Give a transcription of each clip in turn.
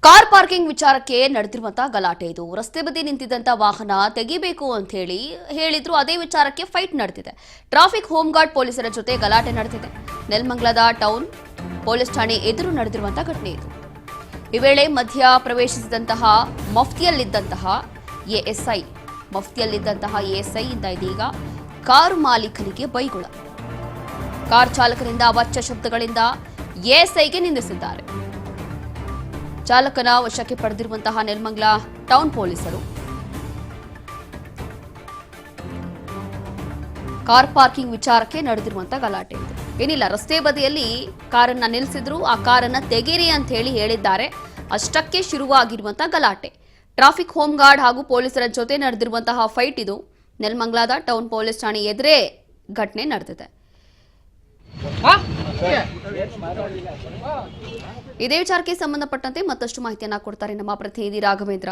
Car parking ವಿಚಾರಕ್ಕೆ ನಡೆದಿರುವಂತಹ ಗಲಾಟೆ ಇದು. ರಸ್ತೆ ಬದಿ ನಿಂತಿದ್ದಂತ ವಾಹನ ತೆಗಿಬೇಕು ಅಂತ ಹೇಳಿದ್ರು. ಅದೇ ವಿಚಾರಕ್ಕೆ ಫೈಟ್ ನಡೆದಿದೆ. ಟ್ರಾಫಿಕ್ ಹೋಮ್ ಗಾರ್ಡ್ ಪೊಲೀಸರ ಜೊತೆ ಗಲಾಟೆ ನಡೆದಿದೆ. ನೆಲಮಂಗಲದ ಟೌನ್ ಪೊಲೀಸ್ ಠಾಣೆ ಎದುರು ನಡೆದಿರುವಂತಹ ಘಟನೆ ಇದು. ಈ ವೇಳೆ ಮಧ್ಯ ಪ್ರವೇಶಿಸಿದಂತಹ ಮಫ್ತಿಯಲ್ಲಿದ್ದಂತಹ ಎಎಸ್ಐ ಇಂದ ಇದೀಗ ಕಾರು ಮಾಲೀಕನಿಗೆ ಬೈಗುಳ. ಕಾರ್ ಚಾಲಕನಿಂದ ಅವಾಚ್ಯ ಶಬ್ದಗಳಿಂದ ಎಎಸ್ಐಗೆ ನಿಂದಿಸಿದ್ದಾರೆ. ಚಾಲಕನ ವಶಕ್ಕೆ ಪಡೆದಿರುವಂತಹ ನೆಲಮಂಗಲ ಟೌನ್ ಪೊಲೀಸರು ಕಾರ್ ಪಾರ್ಕಿಂಗ್ ವಿಚಾರಕ್ಕೆ ನಡೆದಿರುವಂತಹ ಗಲಾಟೆ ಇದೆ. ಏನಿಲ್ಲ, ರಸ್ತೆ ಬದಿಯಲ್ಲಿ ಕಾರನ್ನ ನಿಲ್ಲಿಸಿದ್ರು, ಆ ಕಾರನ್ನ ತೆಗೀರಿ ಅಂತ ಹೇಳಿದ್ದಾರೆ. ಅಷ್ಟಕ್ಕೆ ಶುರುವಾಗಿರುವಂತಹ ಗಲಾಟೆ. ಟ್ರಾಫಿಕ್ ಹೋಮ್ ಗಾರ್ಡ್ ಹಾಗೂ ಪೊಲೀಸರ ಜೊತೆ ನಡೆದಿರುವಂತಹ ಫೈಟ್ ಇದು. ನೆಲಮಂಗಲದ ಟೌನ್ ಪೊಲೀಸ್ ಠಾಣೆ ಎದುರೇ ಘಟನೆ ನಡೆದಿದೆ. ಇದೇ ವಿಚಾರಕ್ಕೆ ಸಂಬಂಧಪಟ್ಟಂತೆ ಮತ್ತಷ್ಟು ಮಾಹಿತಿಯನ್ನ ಕೊಡ್ತಾರೆ ನಮ್ಮ ಪ್ರತಿನಿಧಿ ರಾಘವೇಂದ್ರ.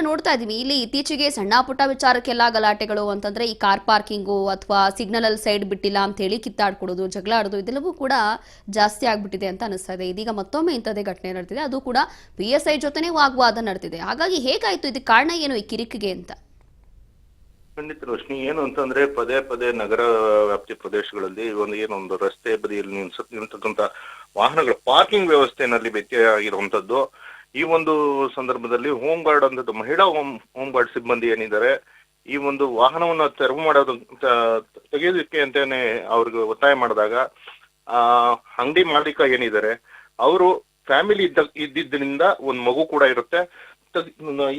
ನೋಡ್ತಾ ಇದೀವಿ, ಇಲ್ಲಿ ಇತ್ತೀಚೆಗೆ ಸಣ್ಣ ಪುಟ್ಟ ವಿಚಾರಕ್ಕೆಲ್ಲ ಗಲಾಟೆಗಳು ಅಂತಂದ್ರೆ ಈ ಕಾರ್ ಪಾರ್ಕಿಂಗು ಅಥವಾ ಸಿಗ್ನಲ್ ಅಲ್ಲಿ ಸೈಡ್ ಬಿಟ್ಟಿಲ್ಲ ಅಂತ ಹೇಳಿ ಕಿತ್ತಾಡ್ಕೊಡೋದು, ಜಗಳ ಆಡೋದು, ಇದೆಲ್ಲವೂ ಕೂಡ ಜಾಸ್ತಿ ಆಗ್ಬಿಟ್ಟಿದೆ ಅಂತ ಅನಿಸ್ತಾ ಇದೆ. ಇದೀಗ ಮತ್ತೊಮ್ಮೆ ಇಂಥದ್ದೇ ಘಟನೆ ನಡೆದಿದೆ. ಅದು ಕೂಡ PSI ಜೊತೆನೇ ವಾಗ್ವಾದ ನಡೆದಿದೆ. ಹಾಗಾಗಿ ಹೇಗಾಯ್ತು, ಇದಕ್ಕೆ ಕಾರಣ ಏನು ಈ ಕಿರಿಕಿಗೆ ಅಂತ? ಖಂಡಿತ ರೋಶ್ನಿ, ಏನು ಅಂತಂದ್ರೆ ಪದೇ ಪದೇ ನಗರ ವ್ಯಾಪ್ತಿ ಪ್ರದೇಶಗಳಲ್ಲಿ ಏನೊಂದು ರಸ್ತೆ ಬದಿಯಲ್ಲಿ ನಿಂತಕ್ಕಂತ ವಾಹನಗಳ ಪಾರ್ಕಿಂಗ್ ವ್ಯವಸ್ಥೆನಲ್ಲಿ ವ್ಯತ್ಯಯ ಆಗಿರುವಂತದ್ದು. ಈ ಒಂದು ಸಂದರ್ಭದಲ್ಲಿ ಹೋಮ್ ಗಾರ್ಡ್ ಅಂತದ್ದು ಮಹಿಳಾ ಹೋಮ್ ಗಾರ್ಡ್ ಸಿಬ್ಬಂದಿ ಏನಿದ್ದಾರೆ, ಈ ಒಂದು ವಾಹನವನ್ನ ತೆರವು ಮಾಡೋದು ತೆಗೆಯೋದಕ್ಕೆ ಅಂತಾನೆ ಅವ್ರಿಗೆ ಒತ್ತಾಯ ಮಾಡಿದಾಗ ಅಂಗಡಿ ಮಾಲೀಕ ಏನಿದ್ದಾರೆ ಅವರು ಫ್ಯಾಮಿಲಿ ಇದ್ದಿದ್ದರಿಂದ ಒಂದ್ ಮಗು ಕೂಡ ಇರುತ್ತೆ,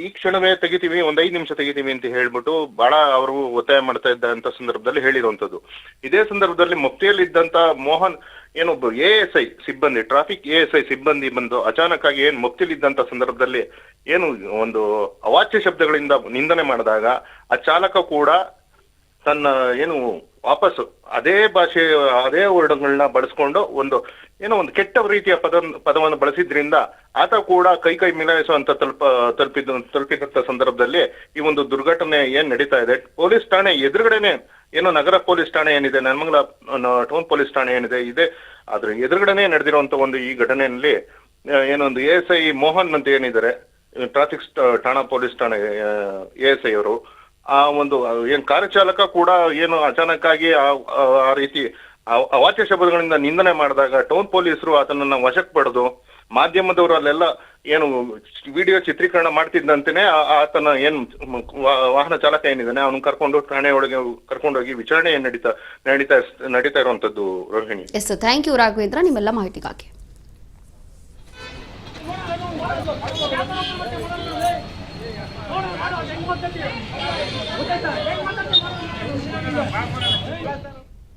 ಈ ಕ್ಷಣವೇ ತೆಗಿತೀವಿ, 5 ನಿಮಿಷ ತೆಗಿತೀವಿ ಅಂತ ಹೇಳ್ಬಿಟ್ಟು ಬಹಳ ಅವರು ಒತ್ತಾಯ ಮಾಡ್ತಾ ಇದ್ದಂತ ಸಂದರ್ಭದಲ್ಲಿ ಹೇಳಿರುವಂತದ್ದು. ಇದೇ ಸಂದರ್ಭದಲ್ಲಿ ಮಫ್ತಿಯಲ್ಲಿದ್ದಂತ ಮೋಹನ್ ಏನೊಬ್ಬ ASI ಸಿಬ್ಬಂದಿ, ಟ್ರಾಫಿಕ್ ASI ಸಿಬ್ಬಂದಿ ಬಂದು ಅಚಾನಕ್ ಆಗಿ ಮಫ್ತಿಯಲ್ಲಿದ್ದಂತ ಸಂದರ್ಭದಲ್ಲಿ ಒಂದು ಅವಾಚ್ಯ ಶಬ್ದಗಳಿಂದ ನಿಂದನೆ ಮಾಡಿದಾಗ ಆ ಚಾಲಕ ಕೂಡ ತನ್ನ ವಾಪಸ್ ಅದೇ ಭಾಷೆ ಅದೇ ವರ್ಡ್ಗಳನ್ನ ಬಳಸ್ಕೊಂಡು ಒಂದು ಕೆಟ್ಟ ರೀತಿಯ ಪದವನ್ನು ಬಳಸಿದ್ರಿಂದ ಆತ ಕೂಡ ಕೈ ಮಿಲಾಯಿಸುವಂತ ತಲುಪಿದಂತ ಸಂದರ್ಭದಲ್ಲಿ ಈ ಒಂದು ದುರ್ಘಟನೆ ನಡೀತಾ ಇದೆ. ಪೊಲೀಸ್ ಠಾಣೆ ಎದುರುಗಡೆನೆ ನಗರ ಪೊಲೀಸ್ ಠಾಣೆ ಏನಿದೆ, ನೆಲಮಂಗಲ ಟೌನ್ ಪೊಲೀಸ್ ಠಾಣೆ ಇದೆ, ಅದ್ರ ಎದುರುಗಡೆನೆ ನಡೆದಿರುವಂತ ಈ ಘಟನೆಯಲ್ಲಿ ಒಂದು ASI ಮೋಹನ್ ಅಂತ ಏನಿದ್ದಾರೆ, ಟ್ರಾಫಿಕ್ ಠಾಣಾ ಪೊಲೀಸ್ ಠಾಣೆ ASI ಅವರು ಆ ಕಾರು ಚಾಲಕ ಕೂಡ ಅಚಾನಕ್ ಆಗಿ ಆ ರೀತಿ ಅವಾಚ್ಯ ಶಬ್ದಗಳಿಂದ ನಿಂದನೆ ಮಾಡಿದಾಗ ಟೌನ್ ಪೊಲೀಸರು ಆತನನ್ನ ವಶಕ್ಕೆ ಪಡೆದು ಮಾಧ್ಯಮದವರು ಅಲ್ಲೆಲ್ಲ ವಿಡಿಯೋ ಚಿತ್ರೀಕರಣ ಮಾಡ್ತಿದ್ದಂತೆನೆ ಆತನ ವಾಹನ ಚಾಲಕ ಏನಿದ್ದಾನೆ ಅವನು ಕರ್ಕೊಂಡು ಠಾಣೆ ಒಳಗೆ ಕರ್ಕೊಂಡೋಗಿ ವಿಚಾರಣೆ ನಡೀತಾ ಇರುವಂತದ್ದು. Rohini, yes, thank you Raghavendra, ನಿಮ್ಮೆಲ್ಲ ಮಾಹಿತಿಗಾಗಿ. Vamos